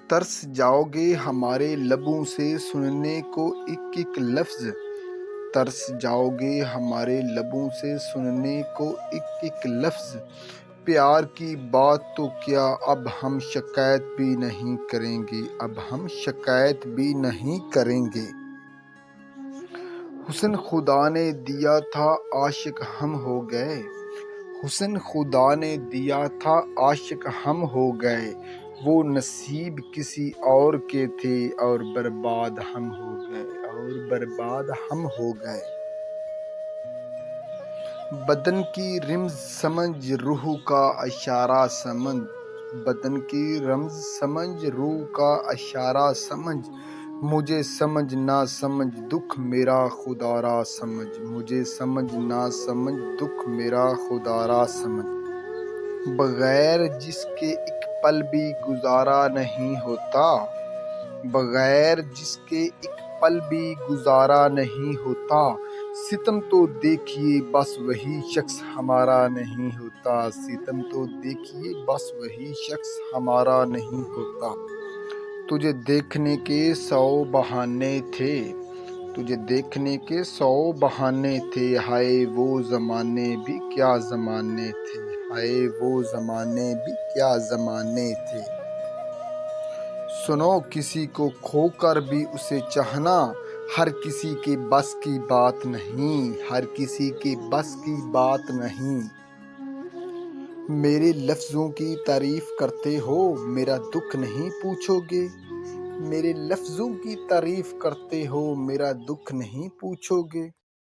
ترس جاؤ گے ہمارے لبوں سے سننے کو ایک ایک لفظ، ترس جاؤ گے ہمارے لبوں سے سننے کو ایک ایک لفظ، پیار کی بات تو کیا اب ہم شکایت بھی نہیں کریں گے، اب ہم شکایت بھی نہیں کریں گے۔ حسن خدا نے دیا تھا عاشق ہم ہو گئے، حسن خدا نے دیا تھا عاشق ہم ہو گئے، وہ نصیب کسی اور کے تھے اور برباد ہم ہو گئے، اور برباد ہم ہو گئے۔ بدن کی رمز سمجھ روح کا اشارہ سمجھ، بدن کی رمز سمجھ روح کا اشارہ سمجھ، مجھے سمجھ نہ سمجھ دکھ میرا خدا را سمجھ، مجھے سمجھ نہ سمجھ دکھ میرا خدا را سمجھ۔ بغیر جس کے ایک پل بھی گزارا نہیں ہوتا، بغیر جس کے ایک پل بھی گزارا نہیں ہوتا، ستم تو دیکھیے بس وہی شخص ہمارا نہیں ہوتا، ستم تو دیکھیے بس وہی شخص ہمارا نہیں ہوتا۔ تجھے دیکھنے کے 100 بہانے تھے، تجھے دیکھنے کے 100 بہانے تھے، ہائے وہ زمانے بھی کیا زمانے تھے، ہائے وہ زمانے بھی کیا زمانے تھے۔ سنو کسی کو کھو کر بھی اسے چاہنا ہر کسی کے بس کی بات نہیں، ہر کسی کے بس کی بات نہیں۔ میرے لفظوں کی تعریف کرتے ہو میرا دکھ نہیں پوچھو گے، میرے لفظوں کی تعریف کرتے ہو میرا دکھ نہیں پوچھو گے۔